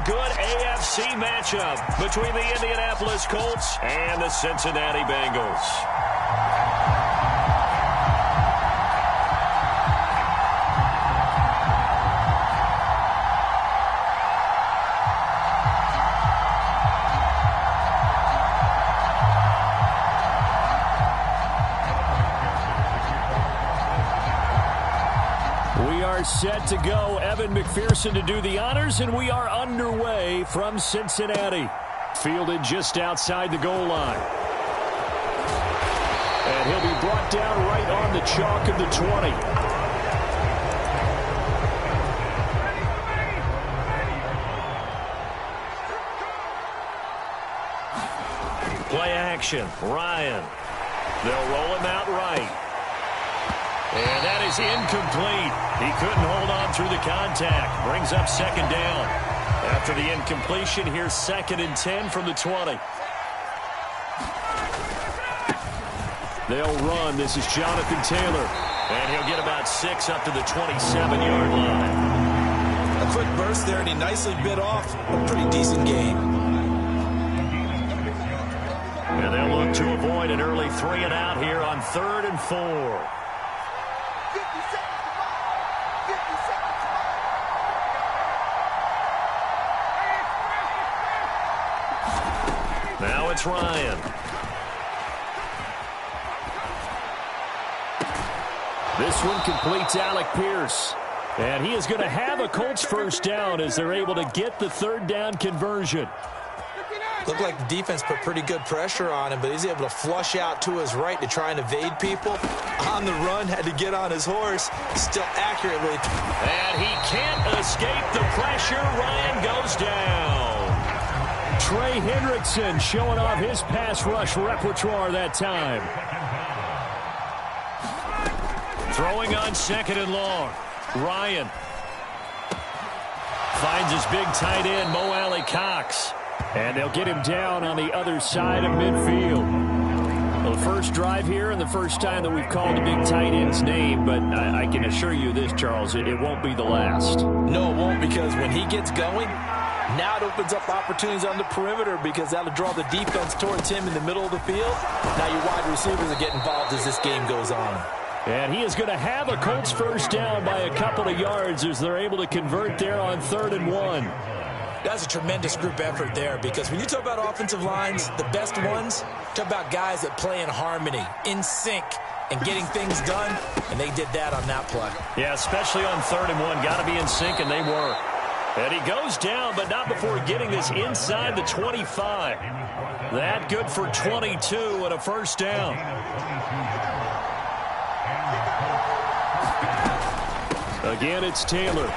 a good AFC matchup between the Indianapolis Colts and the Cincinnati Bengals. Set to go. Evan McPherson to do the honors, and we are underway from Cincinnati. Fielded just outside the goal line. And he'll be brought down right on the chalk of the 20. Play action. Ryan. They'll roll him out right. And that is incomplete. He couldn't hold on through the contact. Brings up second down. After the incompletion, here's 2nd and 10 from the 20. They'll run. This is Jonathan Taylor. And he'll get about 6 up to the 27-yard line. A quick burst there, and he nicely bit off a pretty decent game. And they'll look to avoid an early 3 and out here on 3rd and 4. Now it's Ryan. This one completes Alec Pierce. And he is going to have a Colts first down as they're able to get the 3rd down conversion. Looked like the defense put pretty good pressure on him, but he's able to flush out to his right to try and evade people. On the run, had to get on his horse, still accurately. And he can't escape the pressure. Ryan goes down. Trey Hendrickson showing off his pass rush repertoire that time. Throwing on 2nd and long. Ryan finds his big tight end, Mo Alley Cox. And they'll get him down on the other side of midfield. Well, the first drive here and the first time that we've called the big tight end's name, but I can assure you this, Charles, it won't be the last. No, it won't, because when he gets going, now it opens up opportunities on the perimeter because that'll draw the defense towards him in the middle of the field. Now your wide receivers will get involved as this game goes on. And he is going to have a Colts first down by a couple of yards as they're able to convert there on 3rd and 1. That's a tremendous group effort there, because when you talk about offensive lines, the best ones, talk about guys that play in harmony, in sync, and getting things done, and they did that on that play. Yeah, especially on 3rd and 1. Got to be in sync, and they were. And he goes down, but not before getting this inside the 25. That good for 22 and a first down. Again, it's Taylor.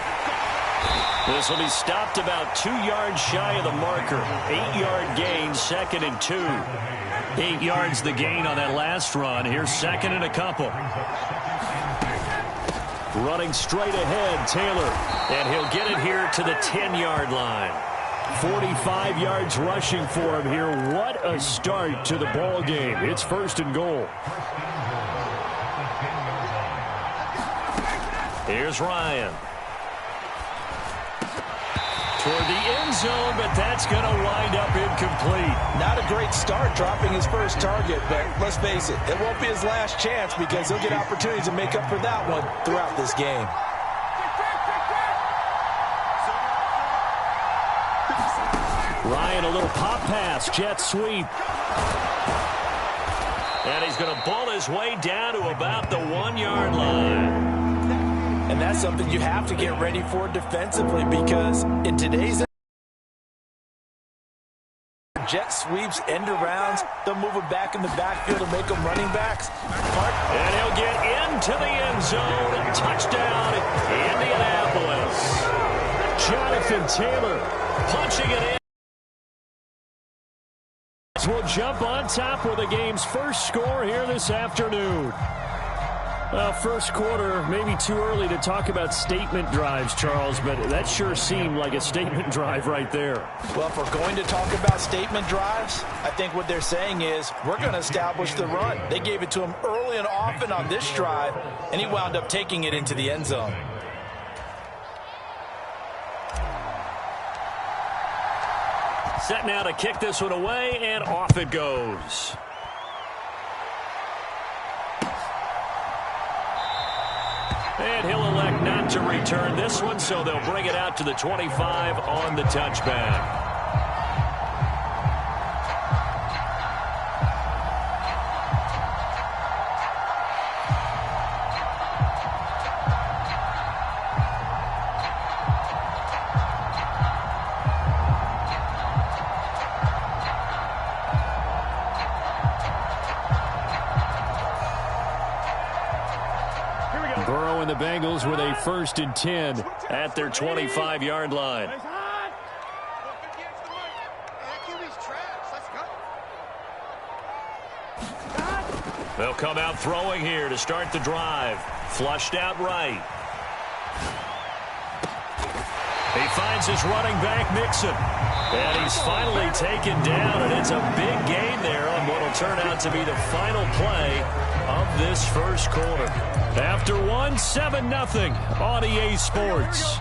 This will be stopped about 2 yards shy of the marker. 8-yard gain, 2nd and 2. 8 yards the gain on that last run. Here's 2nd and a couple. Running straight ahead, Taylor. And he'll get it here to the 10-yard line. 45 yards rushing for him here. What a start to the ball game. It's 1st and goal. Here's Ryan. Toward the end zone, but that's going to wind up incomplete. Not a great start dropping his first target, but let's face it, it won't be his last chance because he'll get opportunities to make up for that one throughout this game. Ryan, a little pop pass, jet sweep. And he's going to bull his way down to about the 1-yard line. And that's something you have to get ready for defensively, because in today's jet sweeps, end arounds, they'll move it back in the backfield and make them running backs. And he'll get into the end zone. Touchdown, Indianapolis. Jonathan Taylor punching it in. Will jump on top with the game's first score here this afternoon. Well, first quarter, maybe too early to talk about statement drives, Charles, but that sure seemed like a statement drive right there. Well, if we're going to talk about statement drives, I think what they're saying is we're going to establish the run. They gave it to him early and often on this drive, and he wound up taking it into the end zone. Set now to kick this one away, and off it goes. And he'll elect not to return this one, so they'll bring it out to the 25 on the touchback. Burrow and the Bengals with a 1st and 10 at their 25-yard line. They'll come out throwing here to start the drive. Flushed out right. He finds his running back, Mixon. And he's finally taken down, and it's a big gain there on what will turn out to be the final play of this first quarter. After one, 7-0 on EA Sports.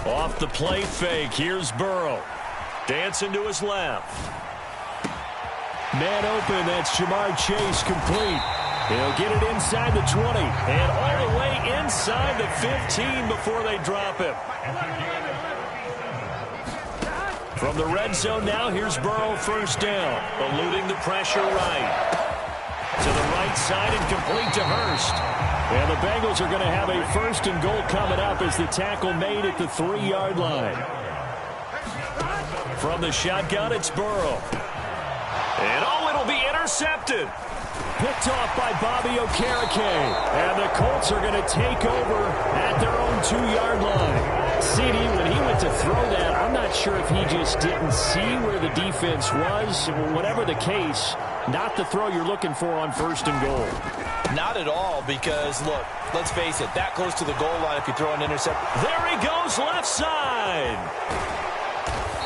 Off the play fake, here's Burrow. Dancing to his left. Man open, that's Jamar Chase, complete. He'll get it inside the 20 and all the way inside the 15 before they drop him. From the red zone now, here's Burrow, 1st down, eluding the pressure right. To the right side and complete to Hurst. And the Bengals are going to have a 1st and goal coming up as the tackle made at the 3-yard line. From the shotgun, it's Burrow. And it'll be intercepted. Picked off by Bobby Okereke. And the Colts are going to take over at their own 2-yard line. CD, when he went to throw that, I'm not sure if he just didn't see where the defense was. Whatever the case, not the throw you're looking for on 1st and goal. Not at all, because, look, let's face it, that close to the goal line if you throw an intercept. There he goes, left side.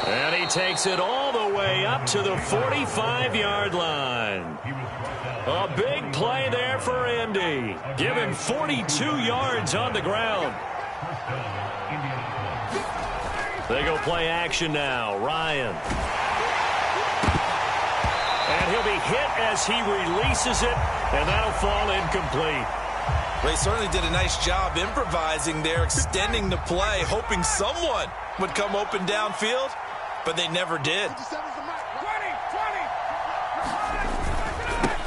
And he takes it all the way up to the 45-yard line. A big play there for Indy. Give him 42 yards on the ground. They go play action now. Ryan. And he'll be hit as he releases it, and that'll fall incomplete. Well, he certainly did a nice job improvising there, extending the play, hoping someone would come open downfield, but they never did.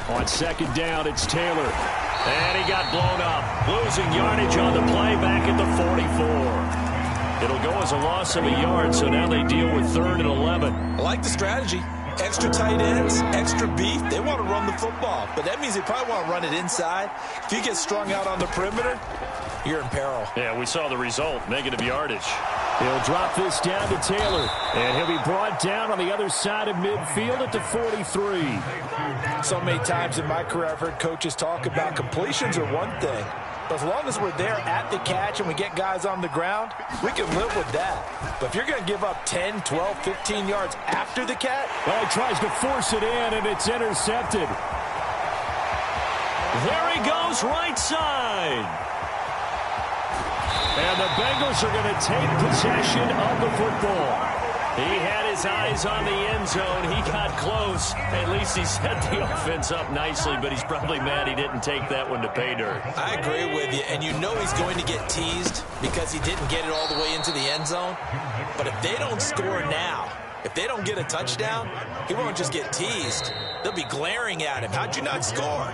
On 2nd down, it's Taylor. And he got blown up, losing yardage on the play back at the 44. It'll go as a loss of a yard, so now they deal with 3rd and 11. I like the strategy. Extra tight ends, extra beef. They want to run the football, but that means they probably want to run it inside. If you get strung out on the perimeter, you're in peril. Yeah, we saw the result, negative yardage. He'll drop this down to Taylor, and he'll be brought down on the other side of midfield at the 43. So many times in my career, I've heard coaches talk about completions are one thing, but as long as we're there at the catch and we get guys on the ground, we can live with that. But if you're going to give up 10, 12, 15 yards after the catch, well, he tries to force it in, and it's intercepted. There he goes, right side. And the Bengals are going to take possession of the football. He had his eyes on the end zone. He got close. At least he set the offense up nicely, but he's probably mad he didn't take that one to pay dirt. I agree with you, and you know he's going to get teased because he didn't get it all the way into the end zone. But if they don't score now, if they don't get a touchdown, he won't just get teased. They'll be glaring at him. How'd you not score?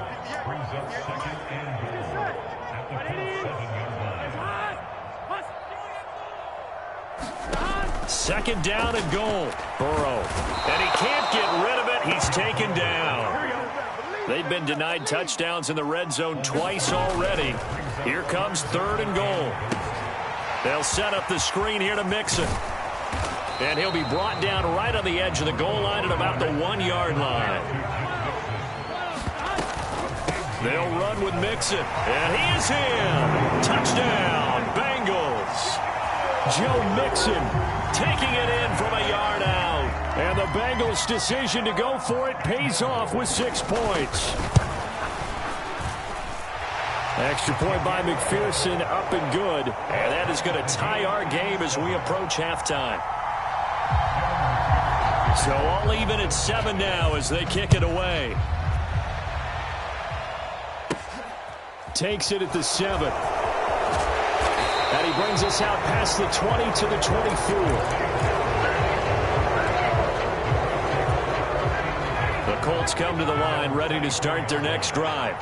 2nd down and goal. Burrow. And he can't get rid of it. He's taken down. They've been denied touchdowns in the red zone twice already. Here comes 3rd and goal. They'll set up the screen here to Mixon. And he'll be brought down right on the edge of the goal line at about the 1-yard line. They'll run with Mixon. And he is in. Touchdown, Bengals. Joe Mixon taking it in from a yard out. And the Bengals' decision to go for it pays off with 6 points. Extra point by McPherson, up and good. And that is going to tie our game as we approach halftime. So all even at 7 now as they kick it away. Takes it at the 7. And he brings us out past the 20 to the 24. The Colts come to the line ready to start their next drive.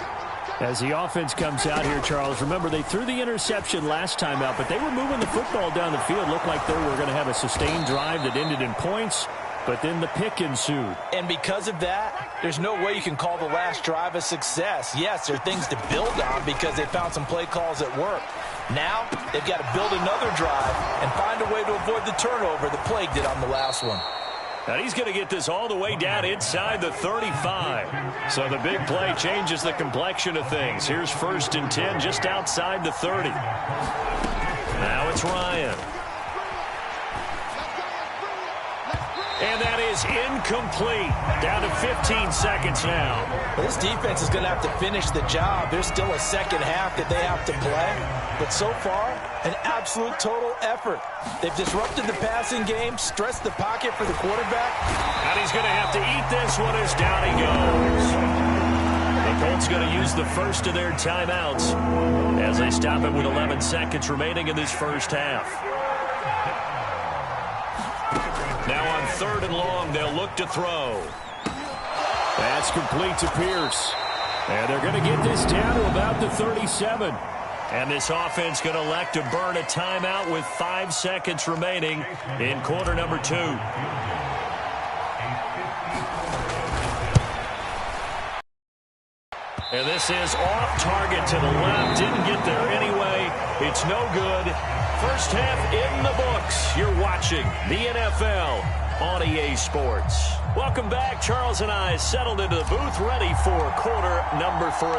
As the offense comes out here, Charles, remember they threw the interception last time out, but they were moving the football down the field. Looked like they were going to have a sustained drive that ended in points, but then the pick ensued. And because of that, there's no way you can call the last drive a success. Yes, there are things to build on because they found some play calls that work. Now, they've got to build another drive and find a way to avoid the turnover that plagued it on the last one. And he's going to get this all the way down inside the 35. So the big play changes the complexion of things. Here's 1st and 10 just outside the 30. Now it's Ryan. And that is incomplete. Down to 15 seconds now. Well, this defense is going to have to finish the job. There's still a second half that they have to play. But so far, an absolute total effort. They've disrupted the passing game, stressed the pocket for the quarterback. And he's going to have to eat this one as down he goes. The Colts going to use the first of their timeouts as they stop it with 11 seconds remaining in this first half. Now on 3rd and long, they'll look to throw. That's complete to Pierce. And they're going to get this down to about the 37. And this offense going to elect to burn a timeout with 5 seconds remaining in quarter number 2. And this is off target to the left. Didn't get there anyway. It's no good. First half in the books. You're watching the NFL on EA Sports. Welcome back. Charles and I settled into the booth, ready for quarter number 3.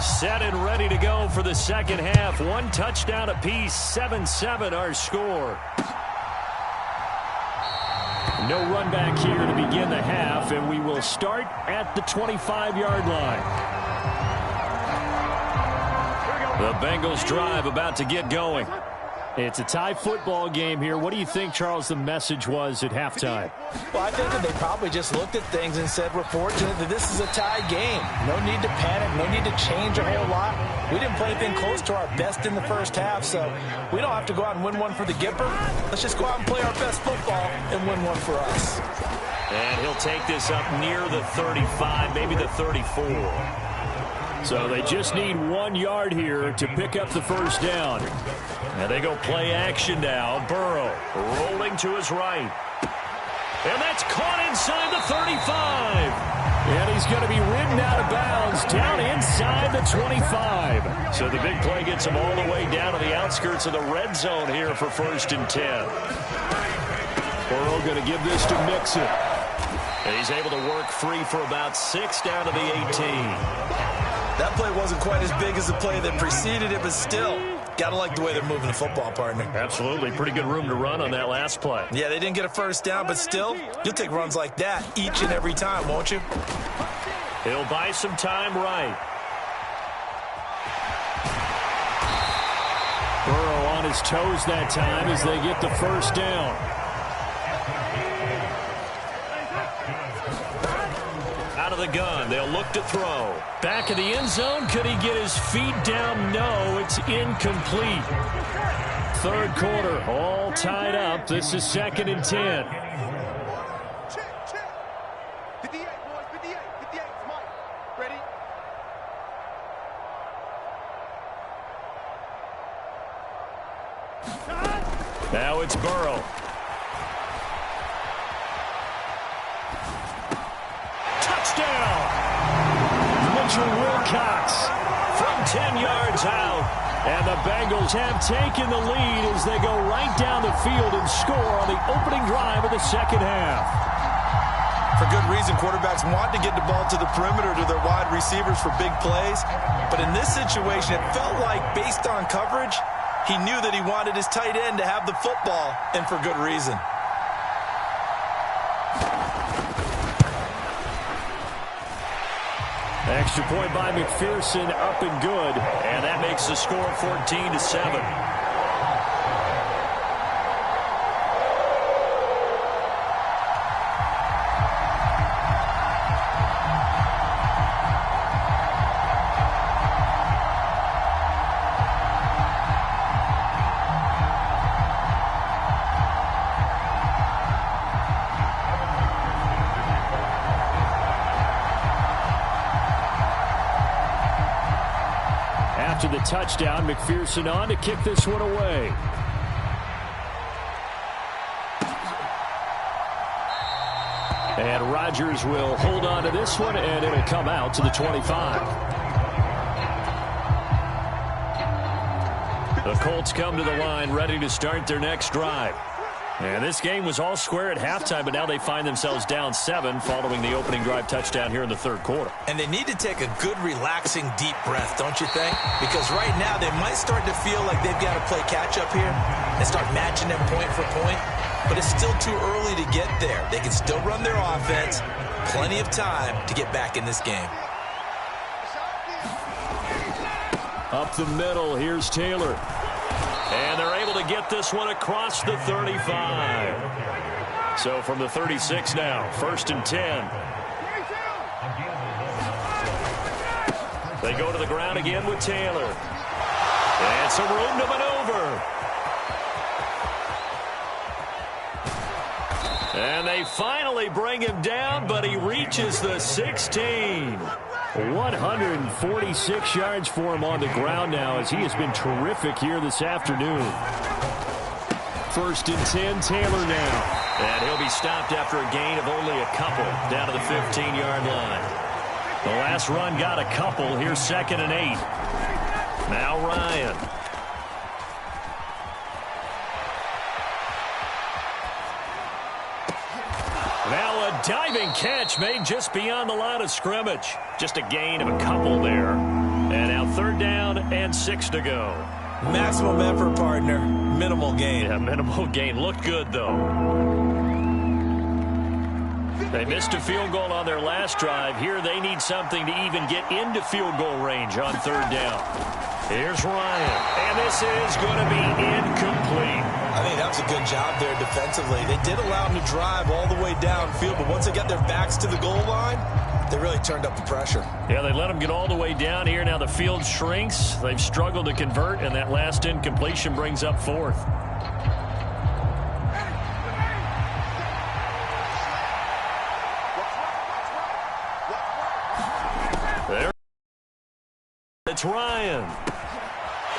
Set and ready to go for the second half. 1 touchdown apiece, 7-7 our score. No run back here to begin the half, and we will start at the 25-yard line. The Bengals drive about to get going. It's a tie football game here. What do you think, Charles, the message was at halftime? Well, I think that they probably just looked at things and said, we're fortunate that this is a tie game. No need to panic. No need to change a whole lot. We didn't play anything close to our best in the first half, so we don't have to go out and win one for the Gipper. Let's just go out and play our best football and win one for us. And he'll take this up near the 35, maybe the 34. So they just need 1 yard here to pick up the first down. And they go play action now. Burrow rolling to his right. And that's caught inside the 35. And he's going to be ridden out of bounds down inside the 25. So the big play gets him all the way down to the outskirts of the red zone here for 1st and 10. Burrow going to give this to Mixon. And he's able to work free for about 6 down to the 18. That play wasn't quite as big as the play that preceded it, but still, got to like the way they're moving the football, partner. Absolutely. Pretty good room to run on that last play. Yeah, they didn't get a first down, but still, you'll take runs like that each and every time, won't you? He'll buy some time right. Burrow on his toes that time as they get the first down. Out of the gun, they'll look to throw. Back of the end zone, could he get his feet down? No, it's incomplete. 3rd quarter, all tied up. This is 2nd and 10. Now it's Burrow. Touchdown! Mitchell Wilcox From 10 yards out. And the Bengals have taken the lead as they go right down the field and score on the opening drive of the second half. For good reason, quarterbacks want to get the ball to the perimeter to their wide receivers for big plays. But in this situation, it felt like, based on coverage, he knew that he wanted his tight end to have the football, and for good reason. Extra point by McPherson, up and good. And that makes the score 14-7. After the touchdown, McPherson on to kick this one away. And Rodgers will hold on to this one, and it'll come out to the 25. The Colts come to the line, ready to start their next drive. And this game was all square at halftime, but now they find themselves down 7 following the opening drive touchdown here in the third quarter. And they need to take a good, relaxing, deep breath, don't you think? Because right now they might start to feel like they've got to play catch-up here and start matching them point for point. But it's still too early to get there. They can still run their offense. Plenty of time to get back in this game. Up the middle, here's Taylor. And they're able to get this one across the 35. So from the 36 now, 1st and 10. They go to the ground again with Taylor. And some room to maneuver. And they finally bring him down, but he reaches the 16. 146 yards for him on the ground now, as he has been terrific here this afternoon. 1st and 10, Taylor now. And he'll be stopped after a gain of only a couple down to the 15-yard line. The last run got a couple. Here's 2nd and 8. Now Ryan. Now a diving catch made just beyond the line of scrimmage. Just a gain of a couple there. And now 3rd down and 6 to go. Maximum effort, partner. Minimal gain. Yeah, minimal gain. Looked good, though. They missed a field goal on their last drive. Here they need something to even get into field goal range on 3rd down. Here's Ryan. And this is going to be incomplete. I think that was a good job there defensively. They did allow them to drive all the way downfield, but once they got their backs to the goal line, they really turned up the pressure. Yeah, they let them get all the way down here. Now the field shrinks. They've struggled to convert, and that last incompletion brings up 4th. There. It's Ryan.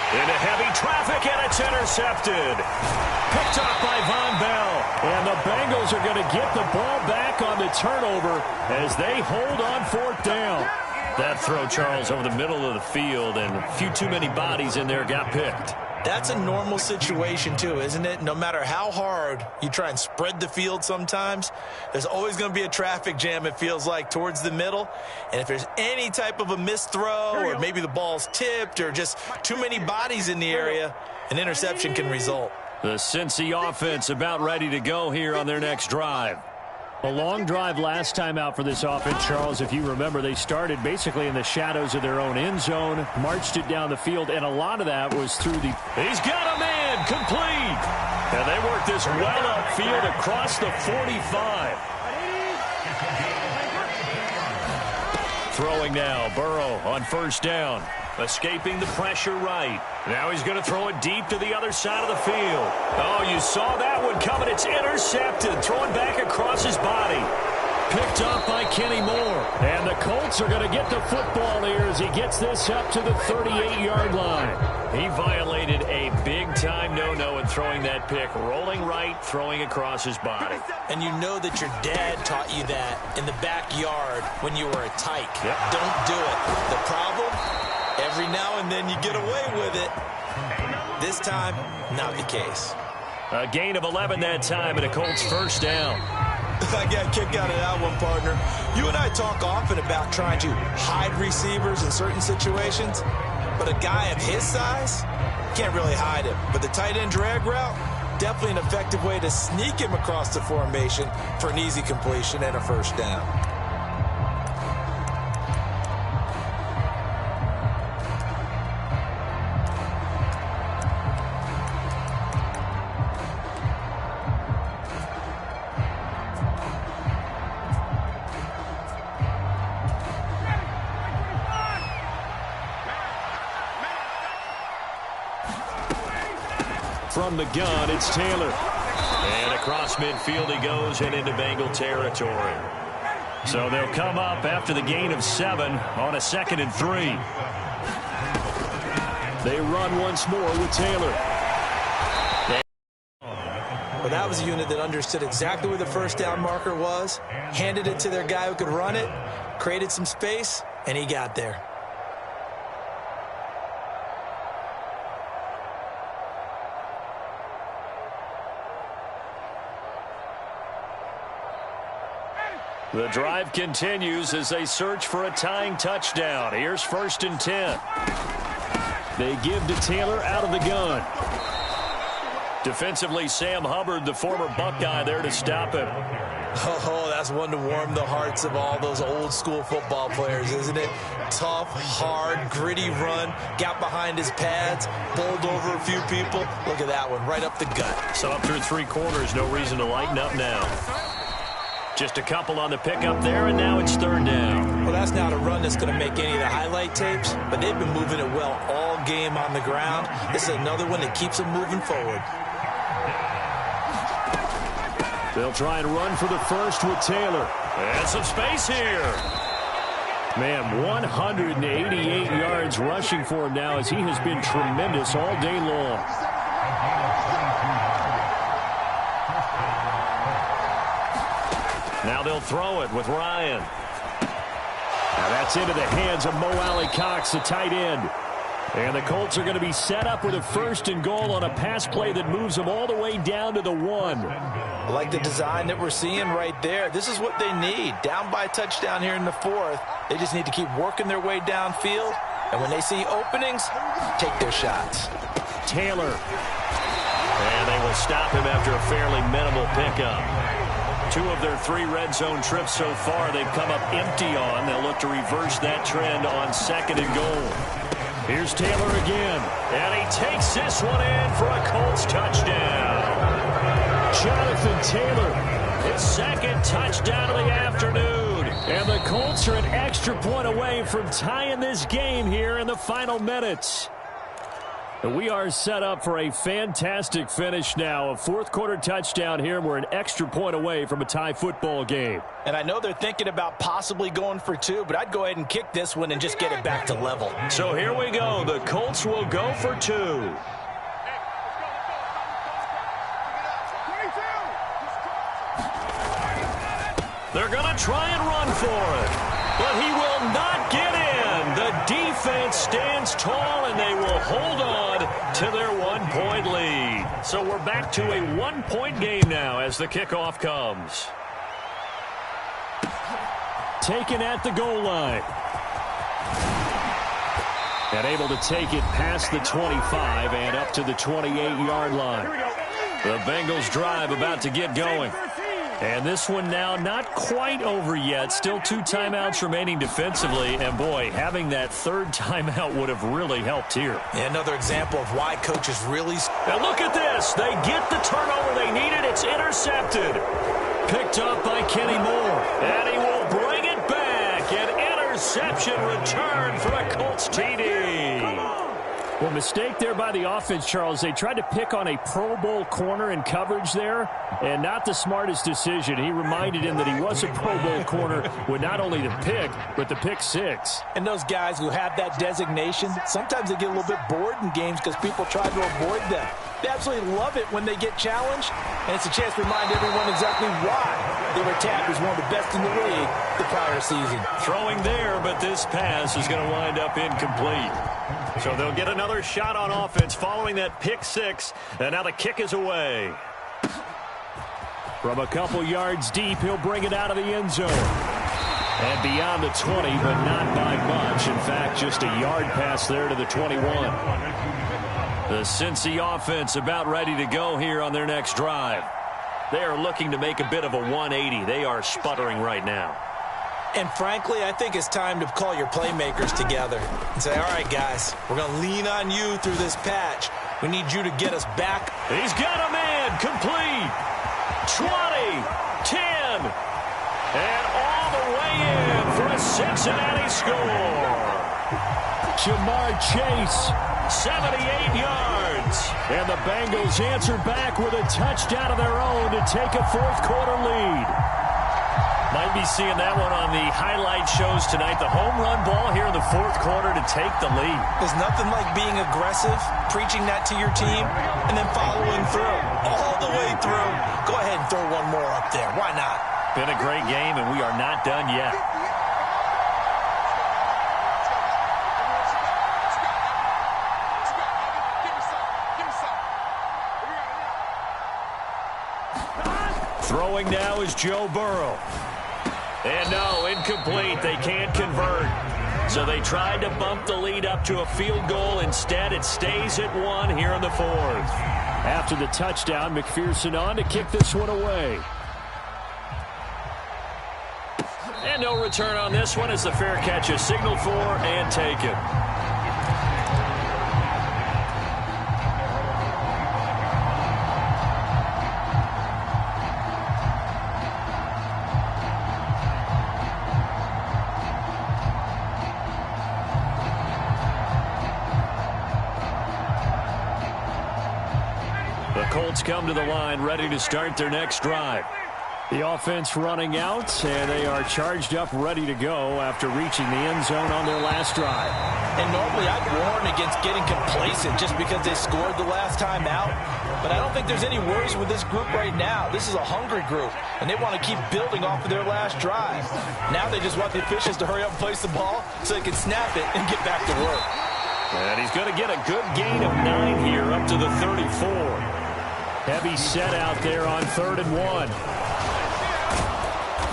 Into heavy traffic, and it's intercepted. Picked up by Von Bell. And the Bengals are going to get the ball back on the turnover as they hold on 4th down. That throw, Charles, over the middle of the field, and a few too many bodies in there got picked. That's a normal situation, too, isn't it? No matter how hard you try and spread the field sometimes, there's always going to be a traffic jam, it feels like, towards the middle. And if there's any type of a missed throw, or maybe the ball's tipped, or just too many bodies in the area, an interception can result. The Cincy offense about ready to go here on their next drive. A long drive last time out for this offense, Charles. If you remember, they started basically in the shadows of their own end zone, marched it down the field, and a lot of that was through the... He's got a man, complete! And they work this well upfield across the 45. Throwing now, Burrow on 1st down. Escaping the pressure right. Now he's going to throw it deep to the other side of the field. Oh, you saw that one coming. It's intercepted. Throwing back across his body. Picked up by Kenny Moore. And the Colts are going to get the football here as he gets this up to the 38-yard line. He violated a big-time no-no in throwing that pick. Rolling right, throwing across his body. And you know that your dad taught you that in the backyard when you were a tyke. Yep. Don't do it. The problem? Every now and then you get away with it. This time, not the case. A gain of 11 that time, and a Colts 1st down. I got a kick out of that one, partner. You and I talk often about trying to hide receivers in certain situations, but a guy of his size can't really hide him. But the tight end drag route, definitely an effective way to sneak him across the formation for an easy completion and a 1st down. from the gun, it's Taylor. And across midfield he goes and into Bengal territory. So they'll come up after the gain of 7 on a 2nd and 3. They run once more with Taylor. Well, that was a unit that understood exactly where the first down marker was, handed it to their guy who could run it, created some space, and he got there. The drive continues as they search for a tying touchdown. Here's 1st and 10. They give to Taylor out of the gun. Defensively, Sam Hubbard, the former Buckeye, there to stop him. Oh, that's one to warm the hearts of all those old school football players, isn't it? Tough, hard, gritty run, got behind his pads, bowled over a few people. Look at that one, right up the gut. So up through 3 quarters, no reason to lighten up now. Just a couple on the pickup there, and now it's 3rd down. Well, that's not a run that's going to make any of the highlight tapes, but they've been moving it well all game on the ground. This is another one that keeps them moving forward. They'll try and run for the first with Taylor. And some space here. Man, 188 yards rushing for him now as he has been tremendous all day long. Now they'll throw it with Ryan. Now that's into the hands of Mo Alley-Cox, the tight end. And the Colts are going to be set up with a 1st and goal on a pass play that moves them all the way down to the 1. I like the design that we're seeing right there. This is what they need. Down by a touchdown here in the 4th. They just need to keep working their way downfield. And when they see openings, take their shots. Taylor. And they will stop him after a fairly minimal pickup. 2 of their 3 red zone trips so far they've come up empty on. They'll look to reverse that trend on 2nd and goal. Here's Taylor again. And he takes this one in for a Colts touchdown. Jonathan Taylor. His 2nd touchdown of the afternoon. And the Colts are an extra point away from tying this game here in the final minutes. And we are set up for a fantastic finish now. A 4th quarter touchdown here, and we're an extra point away from a tie football game. And I know they're thinking about possibly going for 2, but I'd go ahead and kick this one and just get it back to level. So here we go. The Colts will go for 2. They're going to try and run for it, but he will not get in. The defense stands tall, and they will hold on to their 1-point lead. So we're back to a 1-point game now as the kickoff comes. Taken at the goal line. And able to take it past the 25 and up to the 28-yard line. The Bengals drive about to get going. And this one now not quite over yet. Still 2 timeouts remaining defensively. And, boy, having that 3rd timeout would have really helped here. Yeah, another example of why coaches really... Now look at this. They get the turnover they needed. It's intercepted. Picked up by Kenny Moore. And he will bring it back. An interception return for a Colts TD. Well, mistake there by the offense, Charles. They tried to pick on a Pro Bowl corner in coverage there, and not the smartest decision. He reminded him that he was a Pro Bowl corner with not only the pick, but the pick 6. And those guys who have that designation, sometimes they get a little bit bored in games because people try to avoid them. They absolutely love it when they get challenged, and it's a chance to remind everyone exactly why they were tagged as one of the best in the league the prior season. Throwing there, but this pass is going to wind up incomplete. So they'll get another shot on offense following that pick 6, and now the kick is away. From a couple yards deep, he'll bring it out of the end zone. And beyond the 20, but not by much. In fact, just a yard pass there to the 21. The Cincy offense about ready to go here on their next drive. They are looking to make a bit of a 180. They are sputtering right now. And frankly, I think it's time to call your playmakers together and say, all right, guys, we're going to lean on you through this patch. We need you to get us back. He's got a man complete. 20, 10, and all the way in for a Cincinnati score. Jamar Chase 78 yards. And the Bengals answered back with a touchdown of their own to take a fourth-quarter lead. Might be seeing that one on the highlight shows tonight. The home run ball here in the fourth quarter to take the lead. There's nothing like being aggressive, preaching that to your team, and then following through, all the way through. Go ahead and throw one more up there. Why not? Been a great game, and we are not done yet. Throwing now is Joe Burrow. And no, incomplete. They can't convert. So they tried to bump the lead up to a field goal. Instead, it stays at 1 here in the fourth. After the touchdown, McPherson on to kick this one away. And no return on this one as the fair catch is signaled for and taken. The Colts come to the line, ready to start their next drive. The offense running out, and they are charged up, ready to go after reaching the end zone on their last drive. And normally I'd warn against getting complacent just because they scored the last time out. But I don't think there's any worries with this group right now. This is a hungry group, and they want to keep building off of their last drive. Now they just want the officials to hurry up and place the ball so they can snap it and get back to work. And he's going to get a good gain of 9 here up to the 34. Heavy set out there on 3rd and 1.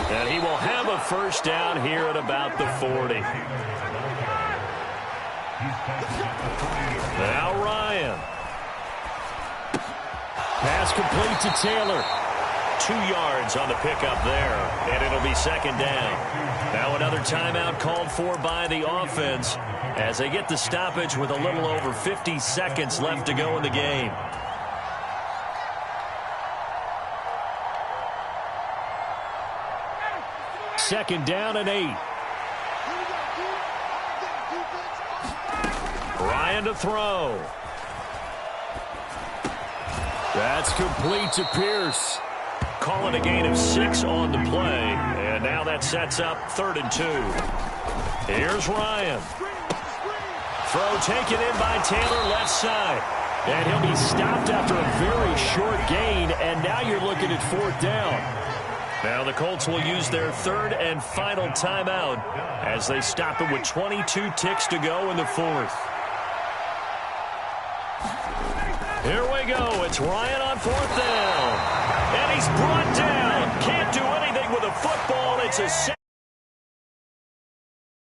And he will have a first down here at about the 40. Now Ryan. Pass complete to Taylor. 2 yards on the pickup there, and it'll be second down. Now another timeout called for by the offense as they get the stoppage with a little over 50 seconds left to go in the game. Second down and 8. Ryan to throw. That's complete to Pierce. Call it a gain of 6 on the play, and now that sets up 3rd and 2. Here's Ryan. Throw taken in by Taylor, left side. And he'll be stopped after a very short gain, and now you're looking at 4th down. Now the Colts will use their 3rd and final timeout as they stop it with 22 ticks to go in the 4th. Here we go. It's Ryan on 4th down. And he's brought down. Can't do anything with a football. It's a